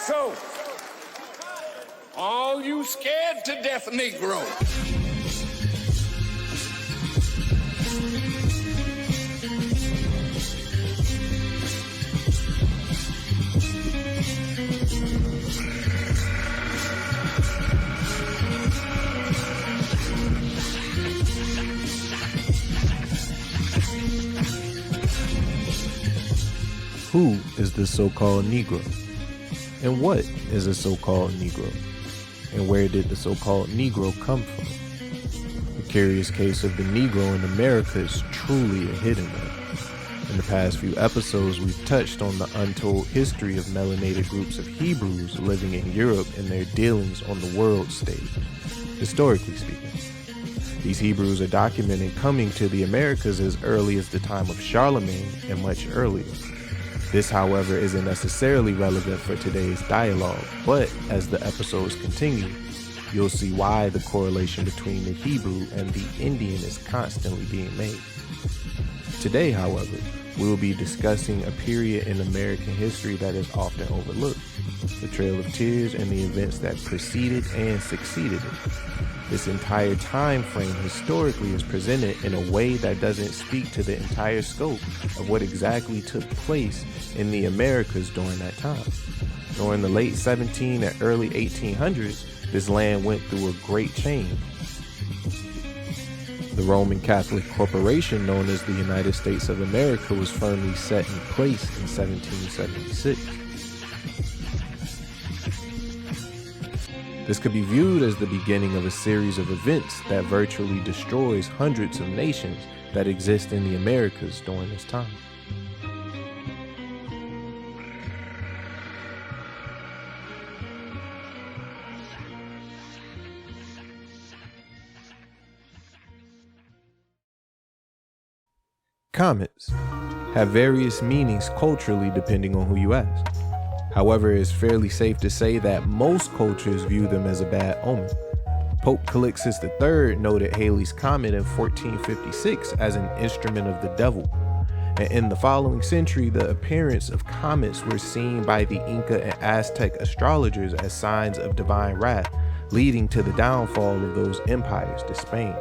So, all you scared to death Negro, who is the so-called Negro? And what is a so-called Negro? And where did the so-called Negro come from? The curious case of the Negro in America is truly a hidden one. In the past few episodes, we've touched on the untold history of melanated groups of Hebrews living in Europe and their dealings on the world stage, historically speaking. These Hebrews are documented coming to the Americas as early as the time of Charlemagne and much earlier. This, however, isn't necessarily relevant for today's dialogue, but as the episodes continue, you'll see why the correlation between the Hebrew and the Indian is constantly being made. Today, however, we will be discussing a period in American history that is often overlooked, the Trail of Tears and the events that preceded and succeeded it. This entire time frame historically is presented in a way that doesn't speak to the entire scope of what exactly took place in the Americas during that time. During the late 17 and early 1800s, this land went through a great change. The Roman Catholic Corporation known as the United States of America was firmly set in place in 1776. This could be viewed as the beginning of a series of events that virtually destroys hundreds of nations that exist in the Americas during this time. Comets have various meanings culturally depending on who you ask. However, it's fairly safe to say that most cultures view them as a bad omen. Pope Calixtus III noted Halley's Comet in 1456 as an instrument of the devil. And in the following century, the appearance of comets were seen by the Inca and Aztec astrologers as signs of divine wrath, leading to the downfall of those empires to Spain.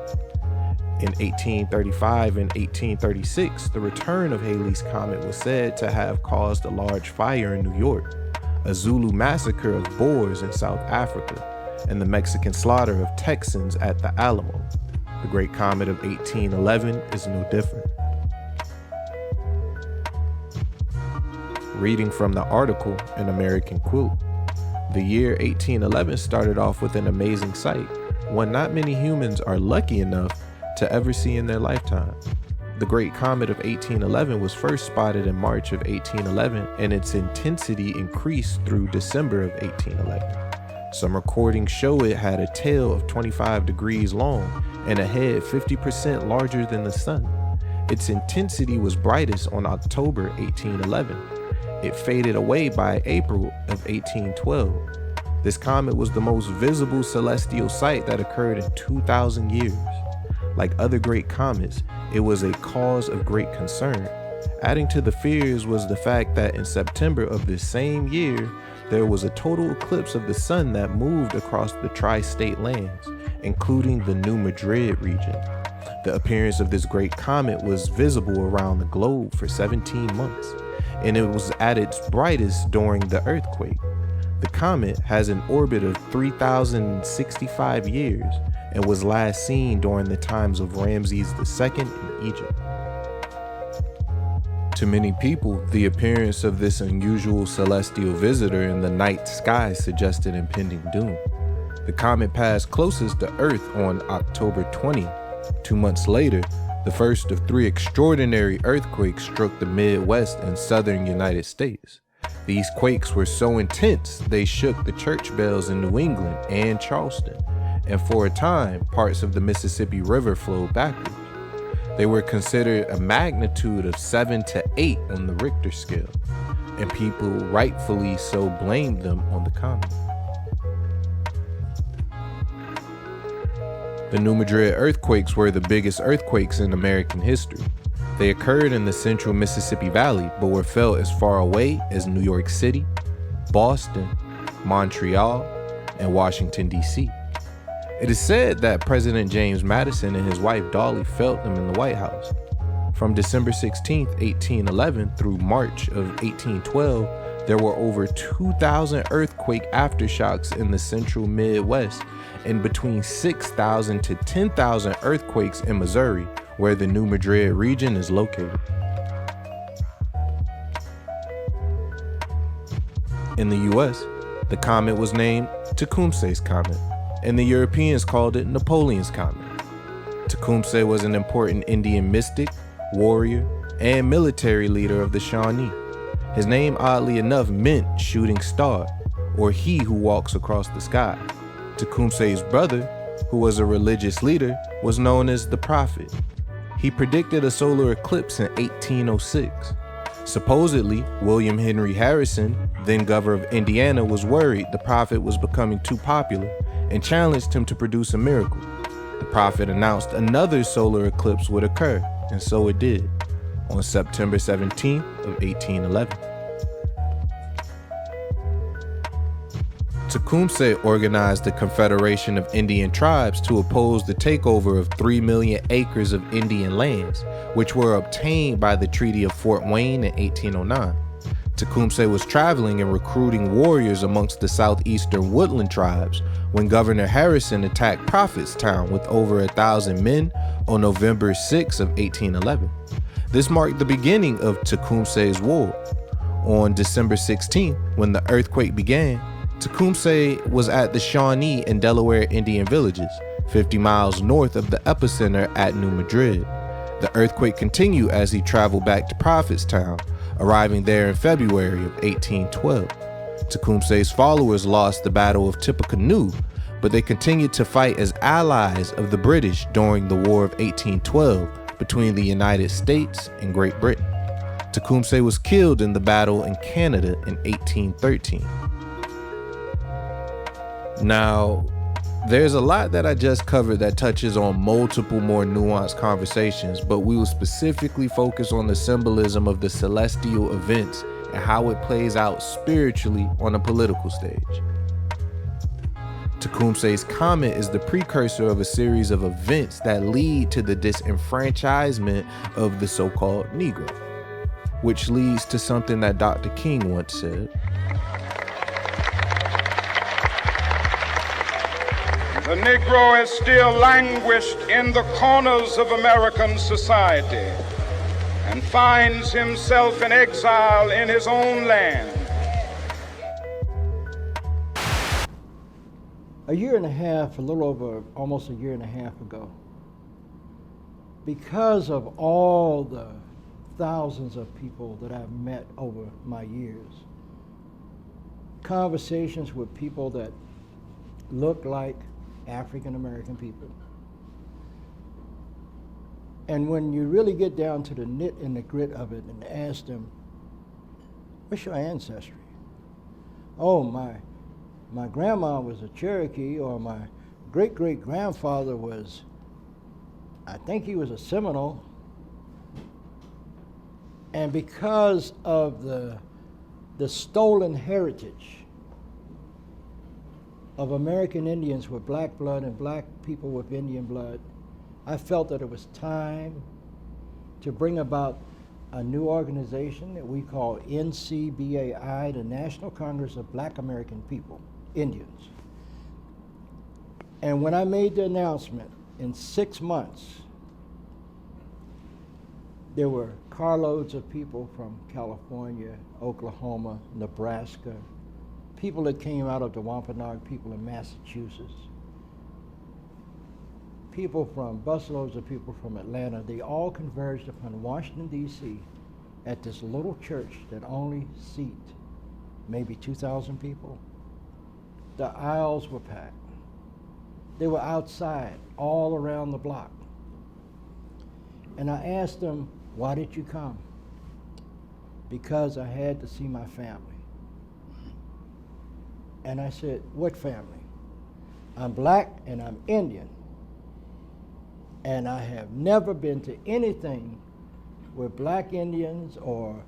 In 1835 and 1836, the return of Halley's Comet was said to have caused a large fire in New York, a Zulu massacre of Boers in South Africa, and the Mexican slaughter of Texans at the Alamo. The Great Comet of 1811 is no different. Reading from the article, An American Quilt. The year 1811 started off with an amazing sight, one not many humans are lucky enough to ever see in their lifetime. The Great Comet of 1811 was first spotted in March of 1811, and its intensity increased through December of 1811. Some recordings show it had a tail of 25 degrees long and a head 50% larger than the sun. Its intensity was brightest on October 1811. It faded away by April of 1812. This comet was the most visible celestial sight that occurred in 2,000 years. Like other great comets, it was a cause of great concern. Adding to the fears was the fact that in September of this same year, there was a total eclipse of the sun that moved across the tri-state lands, including the New Madrid region. The appearance of this great comet was visible around the globe for 17 months, and it was at its brightest during the earthquake. The comet has an orbit of 3,065 years, and was last seen during the times of Ramses II in Egypt. To many people, the appearance of this unusual celestial visitor in the night sky suggested impending doom. The comet passed closest to Earth on October 20. 2 months later, the first of 3 extraordinary earthquakes struck the Midwest and southern United States. These quakes were so intense, they shook the church bells in New England and Charleston, and for a time, parts of the Mississippi River flowed backwards. They were considered a magnitude of 7 to 8 on the Richter scale, and people rightfully so blamed them on the comet. The New Madrid earthquakes were the biggest earthquakes in American history. They occurred in the central Mississippi Valley, but were felt as far away as New York City, Boston, Montreal, and Washington, D.C. It is said that President James Madison and his wife Dolly felt them in the White House. From December 16, 1811 through March of 1812, there were over 2,000 earthquake aftershocks in the central Midwest and between 6,000 to 10,000 earthquakes in Missouri, where the New Madrid region is located. In the US, the comet was named Tecumseh's Comet, and the Europeans called it Napoleon's Comet. Tecumseh was an important Indian mystic, warrior, and military leader of the Shawnee. His name, oddly enough, meant shooting star, or he who walks across the sky. Tecumseh's brother, who was a religious leader, was known as the Prophet. He predicted a solar eclipse in 1806. Supposedly, William Henry Harrison, then governor of Indiana, was worried the prophet was becoming too popular and challenged him to produce a miracle. The prophet announced another solar eclipse would occur, and so it did, on September 17th of 1811. Tecumseh organized the Confederation of Indian Tribes to oppose the takeover of 3 million acres of Indian lands, which were obtained by the Treaty of Fort Wayne in 1809. Tecumseh was traveling and recruiting warriors amongst the southeastern woodland tribes when Governor Harrison attacked Prophetstown with over 1,000 men on November 6 of 1811. This marked the beginning of Tecumseh's War. On December 16, when the earthquake began, Tecumseh was at the Shawnee and Delaware Indian villages, 50 miles north of the epicenter at New Madrid. The earthquake continued as he traveled back to Prophetstown, arriving there in February of 1812. Tecumseh's followers lost the Battle of Tippecanoe, but they continued to fight as allies of the British during the War of 1812 between the United States and Great Britain. Tecumseh was killed in the battle in Canada in 1813. Now, there's a lot that I just covered that touches on multiple more nuanced conversations, but we will specifically focus on the symbolism of the celestial events and how it plays out spiritually on a political stage. Tecumseh's Comet is the precursor of a series of events that lead to the disenfranchisement of the so-called Negro, which leads to something that Dr. King once said. The Negro is still languished in the corners of American society and finds himself in exile in his own land. A year and a half, a little over almost a year and a half ago, because of all the thousands of people that I've met over my years, conversations with people that look like African American people. And when you really get down to the nit and the grit of it and ask them, what's your ancestry? Oh, my grandma was a Cherokee, or my great-great-grandfather was, I think he was a Seminole. And because of the stolen heritage of American Indians with black blood and black people with Indian blood, I felt that it was time to bring about a new organization that we call NCBAI, the National Congress of Black American People, Indians. And when I made the announcement, in 6 months, there were carloads of people from California, Oklahoma, Nebraska, people that came out of the Wampanoag people in Massachusetts, people from busloads of people from Atlanta. They all converged upon Washington, D.C. at this little church that only seat maybe 2,000 people. The aisles were packed. They were outside all around the block. And I asked them, why did you come? Because I had to see my family. And I said, what family? I'm black and I'm Indian. And I have never been to anything where black Indians or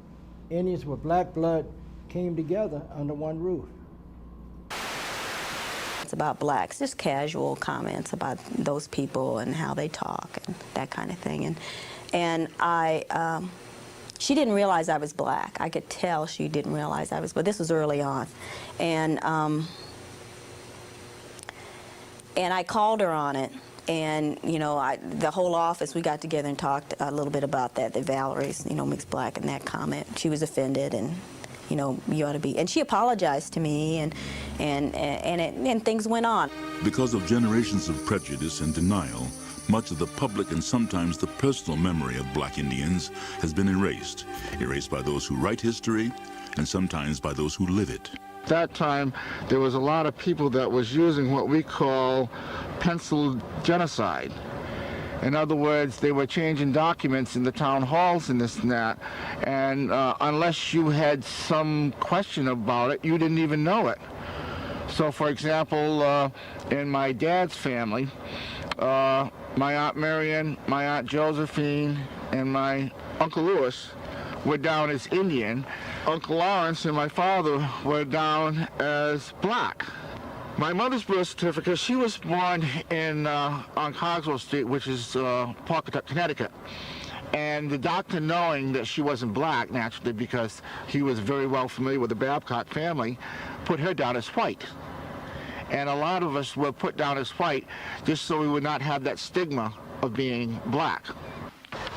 Indians with black blood came together under one roof. comments about blacks, just casual comments about those people and how they talk and that kind of thing. And she didn't realize I was black. I could tell she didn't realize I was, but this was early on. And I called her on it. And, you know, the whole office, we got together and talked a little bit about that Valerie's, you know, mixed black and that comment. She was offended, and, you know, you ought to be. And she apologized to me, and things went on. Because of generations of prejudice and denial, much of the public and sometimes the personal memory of black Indians has been erased by those who write history and sometimes by those who live it. At that time, there was a lot of people that was using what we call pencil genocide. In other words, they were changing documents in the town halls and this and that, and unless you had some question about it, you didn't even know it. So, for example, in my dad's family, my Aunt Marion, my Aunt Josephine, and my Uncle Lewis were down as Indian. Uncle Lawrence and my father were down as black. My mother's birth certificate, she was born on Cogswell Street, which is Pawcatuck, Connecticut. And the doctor, knowing that she wasn't black, naturally, because he was very well familiar with the Babcock family, put her down as white. And a lot of us were put down as white just so we would not have that stigma of being black.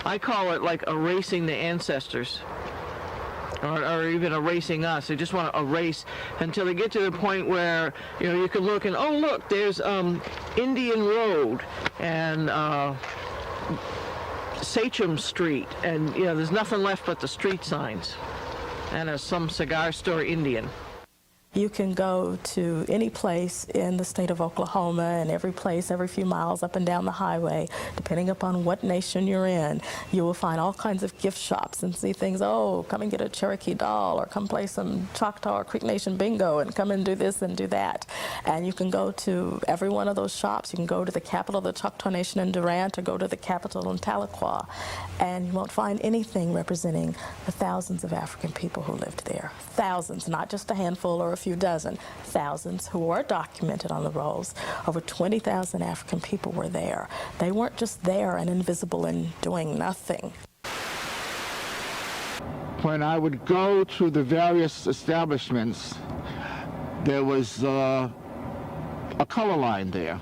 I call it like erasing the ancestors, or even erasing us. They just want to erase until they get to the point where, you know, you can look and, oh, look, there's Indian Road and Sachem Street, and, you know, there's nothing left but the street signs and some cigar store Indian. You can go to any place in the state of Oklahoma, and every place every few miles up and down the highway, depending upon what nation you're in, you will find all kinds of gift shops and see things, oh, come and get a Cherokee doll, or come play some Choctaw or Creek Nation bingo, and come and do this and do that. And you can go to every one of those shops. You can go to the capital of the Choctaw Nation in Durant, or go to the capital in Tahlequah, and you won't find anything representing the thousands of African people who lived there. Thousands, not just a handful or a few dozen, thousands who were documented on the rolls. Over 20,000 African people were there. They weren't just there and invisible and doing nothing. When I would go to the various establishments, there was a color line there.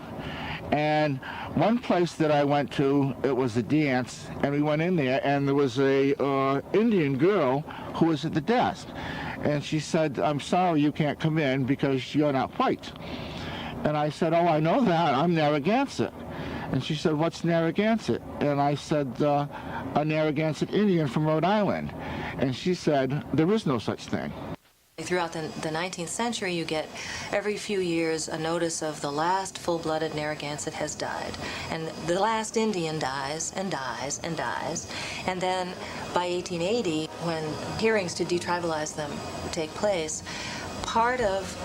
And one place that I went to, it was a dance, and we went in there, and there was a Indian girl who was at the desk. And she said, I'm sorry you can't come in because you're not white. And I said, oh, I know that. I'm Narragansett. And she said, what's Narragansett? And I said, a Narragansett Indian from Rhode Island. And she said, there is no such thing. Throughout the 19th century, you get every few years a notice of the last full-blooded Narragansett has died. And the last Indian dies and dies and dies. And then by 1880, when hearings to detribalize them take place, part of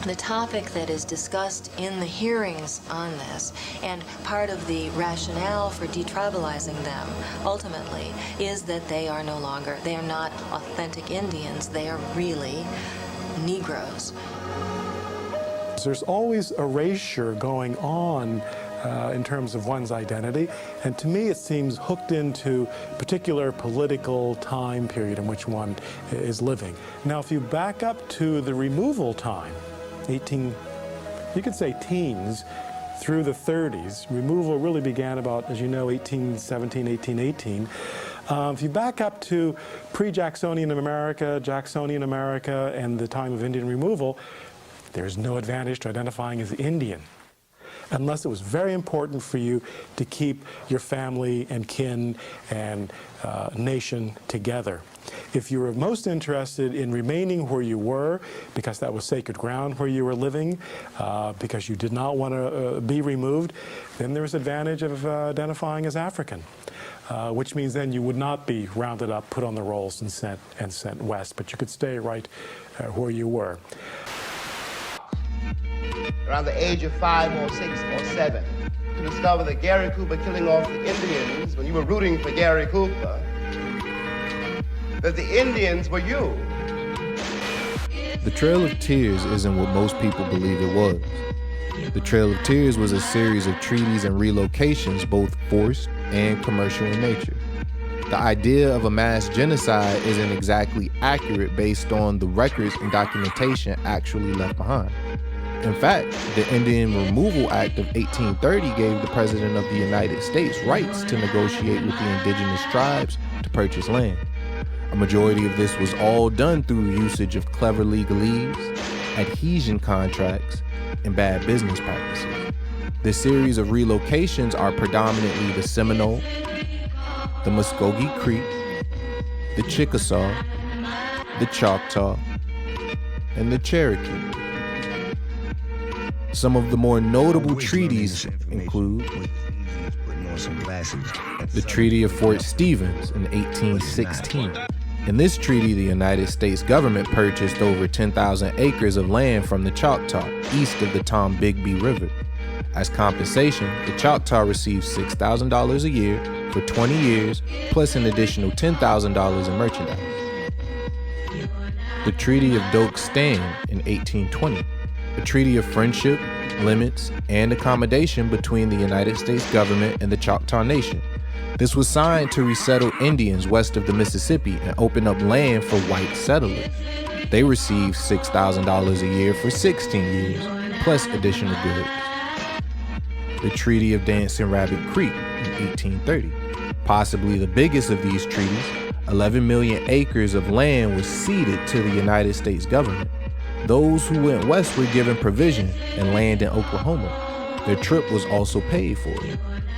the topic that is discussed in the hearings on this, and part of the rationale for detribalizing them ultimately, is that they are not authentic Indians, they are really Negroes. There's always erasure going on in terms of one's identity, and to me it seems hooked into a particular political time period in which one is living. Now, if you back up to the removal time, you could say teens through the 30s. Removal really began about, as you know, 1817, 1818. If you back up to pre-Jacksonian America, and the time of Indian removal, there's no advantage to identifying as Indian, unless it was very important for you to keep your family and kin and nation together. If you were most interested in remaining where you were, because that was sacred ground where you were living, because you did not want to be removed, then there was advantage of identifying as African, which means then you would not be rounded up, put on the rolls, and sent west, but you could stay right where you were. Around the age of 5 or 6 or 7, to discover that Gary Cooper killing off the Indians when you were rooting for Gary Cooper, that the Indians were you. The Trail of Tears isn't what most people believe it was. The Trail of Tears was a series of treaties and relocations, both forced and commercial in nature. The idea of a mass genocide isn't exactly accurate based on the records and documentation actually left behind. In fact, the Indian Removal Act of 1830 gave the President of the United States rights to negotiate with the indigenous tribes to purchase land. A majority of this was all done through usage of clever legalese, adhesion contracts, and bad business practices. This series of relocations are predominantly the Seminole, the Muskogee Creek, the Chickasaw, the Choctaw, and the Cherokee. Some of the more notable treaties include the Treaty of Fort Stevens in 1816. In this treaty, the United States government purchased over 10,000 acres of land from the Choctaw, east of the Tombigbee River. As compensation, the Choctaw received $6,000 a year for 20 years, plus an additional $10,000 in merchandise. The Treaty of Doak-Stan in 1820, a treaty of friendship, limits, and accommodation between the United States government and the Choctaw Nation. This was signed to resettle Indians west of the Mississippi and open up land for white settlers. They received $6,000 a year for 16 years, plus additional goods. The Treaty of Dancing Rabbit Creek in 1830. Possibly the biggest of these treaties, 11 million acres of land was ceded to the United States government. Those who went west were given provision and land in Oklahoma. Their trip was also paid for.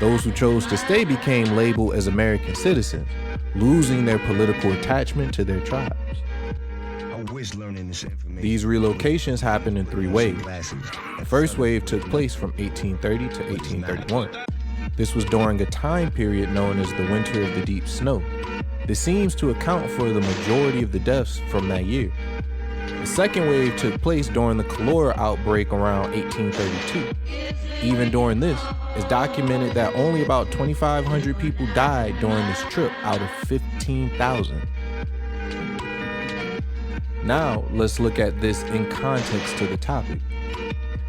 Those who chose to stay became labeled as American citizens, losing their political attachment to their tribes. These relocations happened in three waves. The first wave took place from 1830 to 1831. This was during a time period known as the Winter of the Deep Snow. This seems to account for the majority of the deaths from that year. The second wave took place during the cholera outbreak around 1832. Even during this, it's documented that only about 2,500 people died during this trip out of 15,000. Now, let's look at this in context to the topic.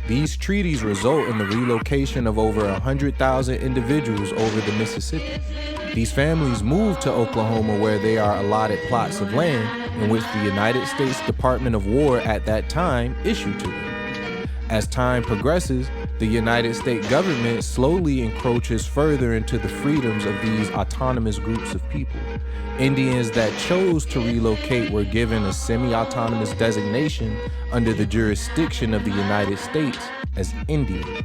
These treaties result in the relocation of over 100,000 individuals over the Mississippi. These families moved to Oklahoma, where they are allotted plots of land in which the United States Department of War at that time issued to them. As time progresses, the United States government slowly encroaches further into the freedoms of these autonomous groups of people. Indians that chose to relocate were given a semi-autonomous designation under the jurisdiction of the United States as Indian,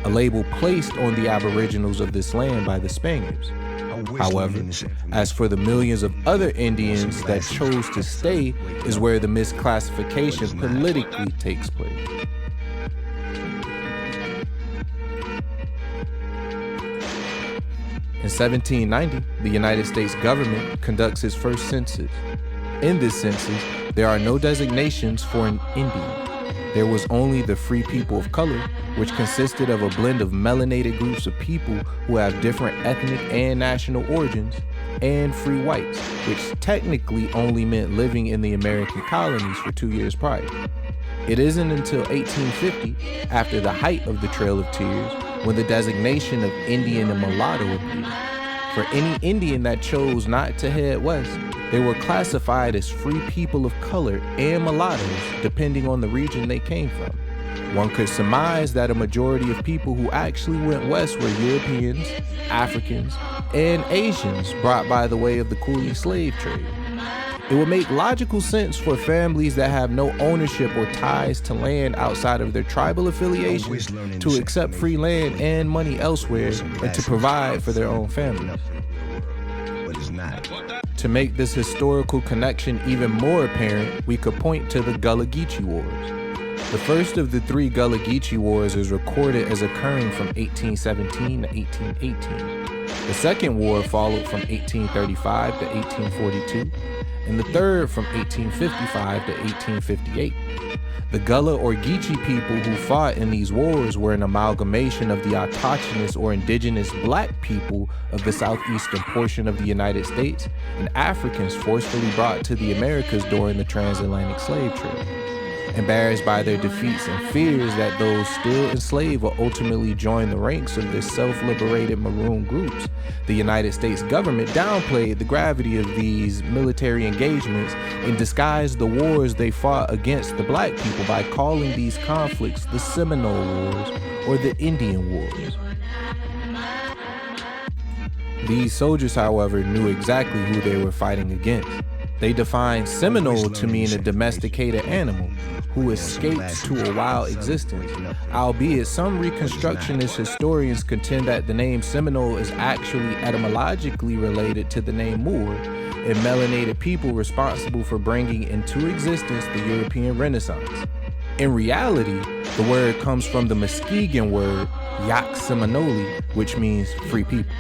a label placed on the aboriginals of this land by the Spaniards. However, as for the millions of other Indians that chose to stay is where the misclassification politically takes place. In 1790, the United States government conducts its first census. In this census, there are no designations for an Indian. There was only the free people of color, which consisted of a blend of melanated groups of people who have different ethnic and national origins, and free whites, which technically only meant living in the American colonies for 2 years prior. It isn't until 1850, after the height of the Trail of Tears, when the designation of Indian and mulatto appeared. For any Indian that chose not to head west, they were classified as free people of color and mulattoes, depending on the region they came from. One could surmise that a majority of people who actually went west were Europeans, Africans, and Asians brought by the way of the coolie slave trade. It would make logical sense for families that have no ownership or ties to land outside of their tribal affiliation to accept free land and money elsewhere and to provide for their own families. To make this historical connection even more apparent, we could point to the Gullah Geechee Wars. The first of the three Gullah Geechee Wars is recorded as occurring from 1817 to 1818. The second war followed from 1835 to 1842, and the third from 1855 to 1858. The Gullah or Geechee people who fought in these wars were an amalgamation of the autochthonous or indigenous black people of the southeastern portion of the United States and Africans forcefully brought to the Americas during the transatlantic slave trade. Embarrassed by their defeats and fears that those still enslaved will ultimately join the ranks of the self-liberated maroon groups, the United States government downplayed the gravity of these military engagements and disguised the wars they fought against the black people by calling these conflicts the Seminole Wars or the Indian Wars. These soldiers, however, knew exactly who they were fighting against. They defined Seminole to mean a domesticated animal who escapes to a wild existence, albeit some Reconstructionist historians contend that the name Seminole is actually etymologically related to the name Moor, a melanated people responsible for bringing into existence the European Renaissance. In reality, the word comes from the Muskegon word Yak Seminole, which means free people.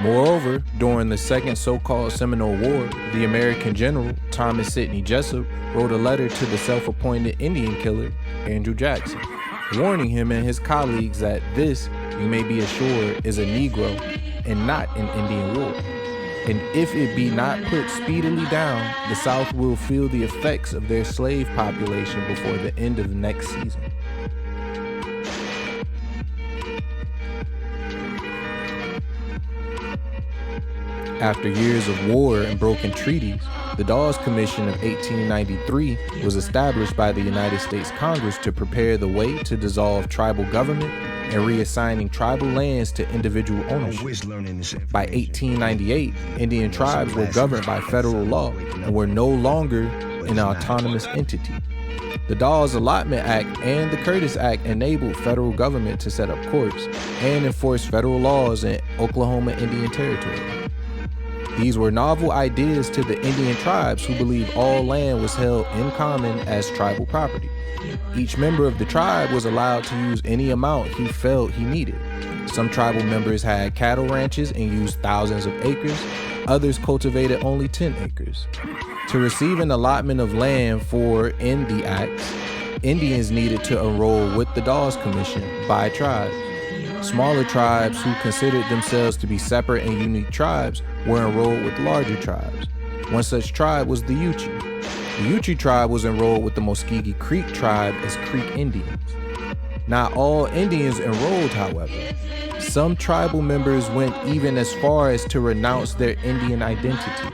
Moreover, during the second so-called Seminole War, the American general, Thomas Sidney Jessup, wrote a letter to the self-appointed Indian killer, Andrew Jackson, warning him and his colleagues that this, you may be assured, is a Negro and not an Indian war. And if it be not put speedily down, the South will feel the effects of their slave population before the end of next season. After years of war and broken treaties, the Dawes Commission of 1893 was established by the United States Congress to prepare the way to dissolve tribal government and reassigning tribal lands to individual ownership. By 1898, Indian tribes were governed by federal law and were no longer an autonomous entity. The Dawes Allotment Act and the Curtis Act enabled federal government to set up courts and enforce federal laws in Oklahoma Indian Territory. These were novel ideas to the Indian tribes who believed all land was held in common as tribal property. Each member of the tribe was allowed to use any amount he felt he needed. Some tribal members had cattle ranches and used thousands of acres. Others cultivated only 10 acres. To receive an allotment of land for in the acts, Indians needed to enroll with the Dawes Commission by tribes. Smaller tribes who considered themselves to be separate and unique tribes were enrolled with larger tribes. One such tribe was the Yuchi. The Yuchi tribe was enrolled with the Muskogee Creek tribe as Creek Indians. Not all Indians enrolled, however. Some tribal members went even as far as to renounce their Indian identity.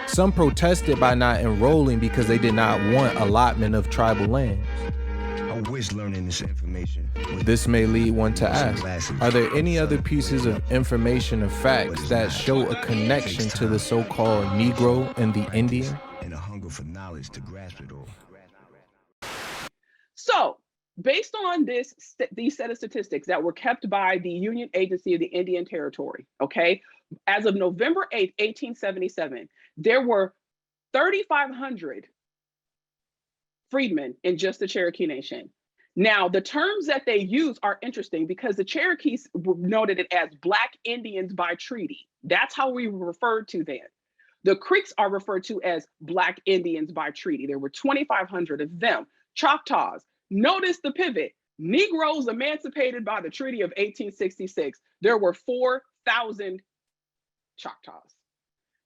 Some protested by not enrolling because they did not want allotment of tribal lands. I wish learning this information. This may lead one to ask, are there any other pieces of information or facts that show a connection to the so-called Negro and the Indian? And a hunger for knowledge to grasp it all. So, based on these set of statistics that were kept by the Union Agency of the Indian Territory, okay, as of November 8th, 1877, there were 3,500 freedmen in just the Cherokee Nation. Now, the terms that they use are interesting because the Cherokees noted it as Black Indians by treaty. That's how we were referred to then. The Creeks are referred to as Black Indians by treaty. There were 2,500 of them. Choctaws, notice the pivot. Negroes emancipated by the Treaty of 1866. There were 4,000 Choctaws.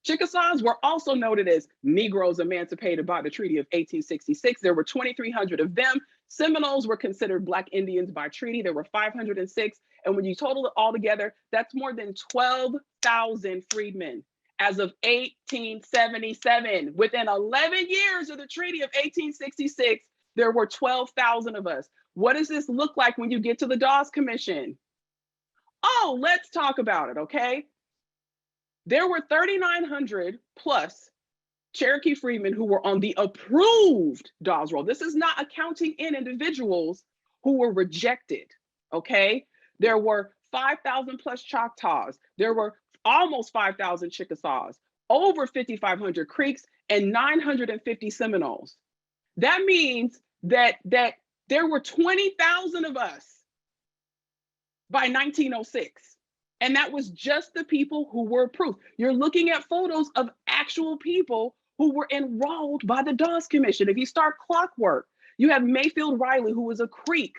Chickasaws were also noted as Negroes emancipated by the Treaty of 1866. There were 2,300 of them. Seminoles were considered Black Indians by treaty. There were 506. And when you total it all together, that's more than 12,000 freedmen. As of 1877, within 11 years of the Treaty of 1866, there were 12,000 of us. What does this look like when you get to the Dawes Commission? Oh, let's talk about it, okay? There were 3,900 plus Cherokee freedmen who were on the approved Dawes roll. This is not accounting in individuals who were rejected, okay? There were 5,000 plus Choctaws. There were almost 5,000 Chickasaws, over 5,500 Creeks, and 950 Seminoles. That means that there were 20,000 of us by 1906. And that was just the people who were approved. You're looking at photos of actual people who were enrolled by the Dawes Commission. If you start clockwork, you have Mayfield Riley, who was a Creek,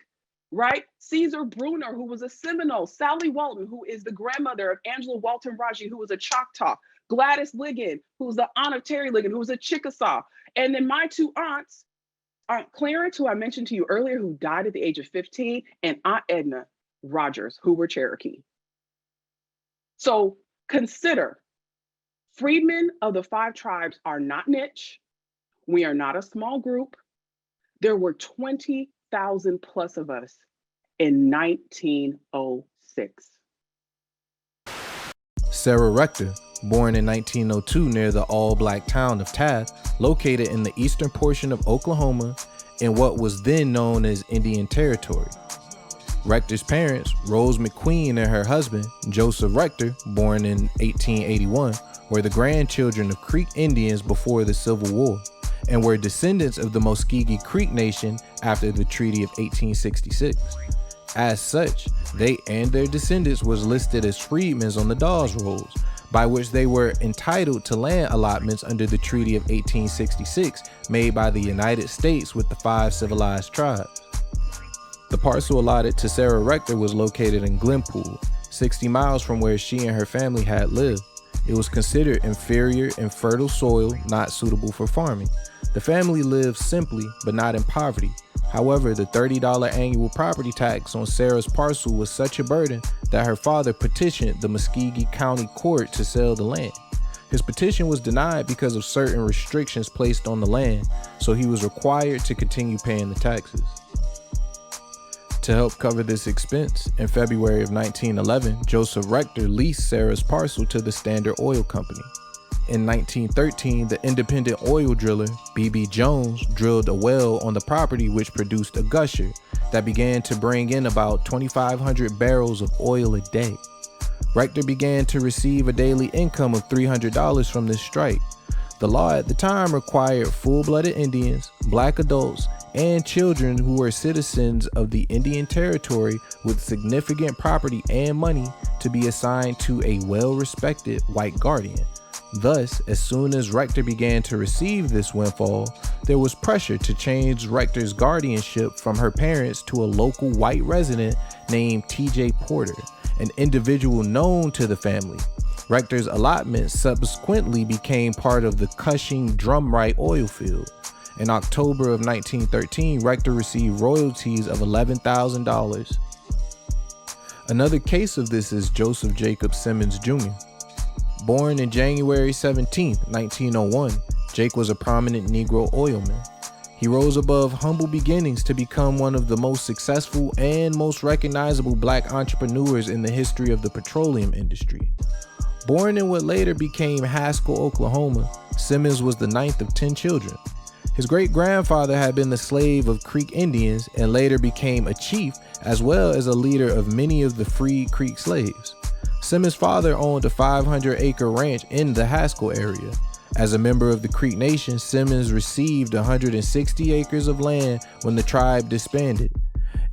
right? Caesar Bruner, who was a Seminole. Sally Walton, who is the grandmother of Angela Walton Raji, who was a Choctaw. Gladys Ligon, who was the aunt of Terry Ligon, who was a Chickasaw. And then my two aunts, Aunt Clarence, who I mentioned to you earlier, who died at the age of 15, and Aunt Edna Rogers, who were Cherokee. So consider, freedmen of the 5 tribes are not niche. We are not a small group. There were 20,000 plus of us in 1906. Sarah Rector, born in 1902 near the all-black town of Taft, located in the eastern portion of Oklahoma in what was then known as Indian Territory. Rector's parents, Rose McQueen and her husband, Joseph Rector, born in 1881, were the grandchildren of Creek Indians before the Civil War and were descendants of the Muskogee Creek Nation after the Treaty of 1866. As such, they and their descendants was listed as freedmen on the Dawes Rolls, by which they were entitled to land allotments under the Treaty of 1866 made by the United States with the 5 civilized tribes. The parcel allotted to Sarah Rector was located in Glenpool, 60 miles from where she and her family had lived. It was considered inferior and fertile soil not suitable for farming. The family lived simply, but not in poverty. However, the $30 annual property tax on Sarah's parcel was such a burden that her father petitioned the Muskogee County Court to sell the land. His petition was denied because of certain restrictions placed on the land, so he was required to continue paying the taxes. To help cover this expense, in February of 1911, Joseph Rector leased Sarah's parcel to the Standard Oil Company. In 1913, the independent oil driller, B.B. Jones, drilled a well on the property which produced a gusher that began to bring in about 2,500 barrels of oil a day. Rector began to receive a daily income of $300 from this strike. The law at the time required full-blooded Indians, black adults, and children who were citizens of the Indian Territory with significant property and money to be assigned to a well-respected white guardian. Thus, as soon as Rector began to receive this windfall, there was pressure to change Rector's guardianship from her parents to a local white resident named T.J. Porter, an individual known to the family. Rector's allotment subsequently became part of the Cushing Drumright oil field. In October of 1913, Rector received royalties of $11,000. Another case of this is Joseph Jacob Simmons Jr. Born in January 17, 1901, Jake was a prominent Negro oilman. He rose above humble beginnings to become one of the most successful and most recognizable black entrepreneurs in the history of the petroleum industry. Born in what later became Haskell, Oklahoma, Simmons was the 9th of 10 children. His great-grandfather had been the slave of Creek Indians and later became a chief as well as a leader of many of the freed Creek slaves. Simmons' father owned a 500-acre ranch in the Haskell area. As a member of the Creek Nation, Simmons received 160 acres of land when the tribe disbanded.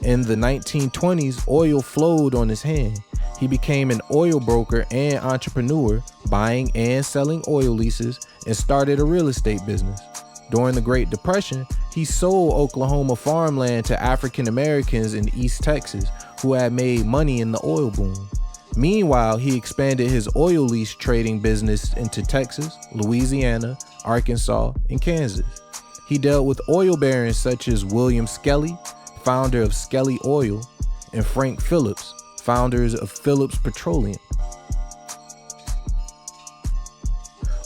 In the 1920s, oil flowed on his hand. He became an oil broker and entrepreneur, buying and selling oil leases, and started a real estate business. During the Great Depression, he sold Oklahoma farmland to African Americans in East Texas who had made money in the oil boom. Meanwhile, he expanded his oil lease trading business into Texas, Louisiana, Arkansas, and Kansas. He dealt with oil barons such as William Skelly, founder of Skelly Oil, and Frank Phillips, founders of Phillips Petroleum.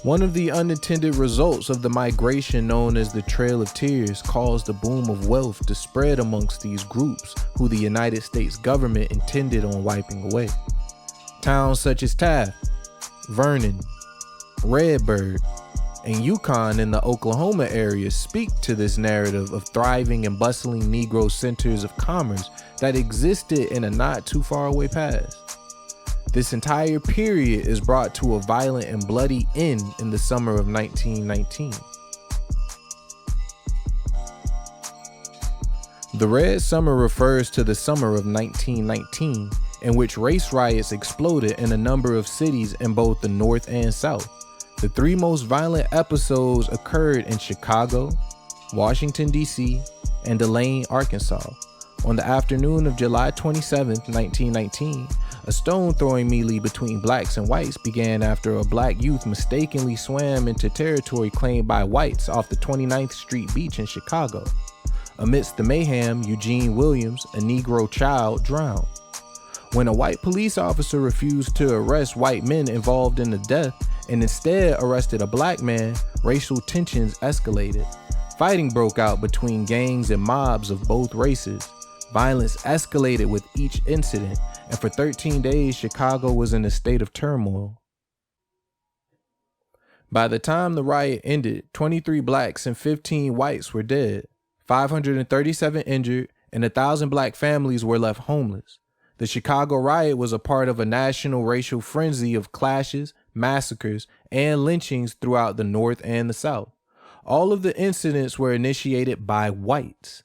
One of the unintended results of the migration known as the Trail of Tears caused a boom of wealth to spread amongst these groups who the United States government intended on wiping away. Towns such as Taft, Vernon, Redbird, and Yukon in the Oklahoma area speak to this narrative of thriving and bustling Negro centers of commerce that existed in a not too far away past. This entire period is brought to a violent and bloody end in the summer of 1919. The Red Summer refers to the summer of 1919, in which race riots exploded in a number of cities in both the North and South. The 3 most violent episodes occurred in Chicago, Washington, D.C., and Elaine, Arkansas. On the afternoon of July 27, 1919, a stone-throwing melee between blacks and whites began after a black youth mistakenly swam into territory claimed by whites off the 29th Street beach in Chicago. Amidst the mayhem, Eugene Williams, a Negro child, drowned. When a white police officer refused to arrest white men involved in the death and instead arrested a black man, racial tensions escalated. Fighting broke out between gangs and mobs of both races. Violence escalated with each incident, and for 13 days, Chicago was in a state of turmoil. By the time the riot ended, 23 blacks and 15 whites were dead, 537 injured, and 1,000 black families were left homeless. The Chicago riot was a part of a national racial frenzy of clashes, massacres, and lynchings throughout the North and the South. All of the incidents were initiated by whites.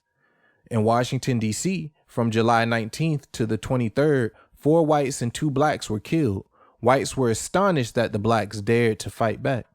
In Washington, D.C., from July 19th to the 23rd, 4 whites and 2 blacks were killed. Whites were astonished that the blacks dared to fight back.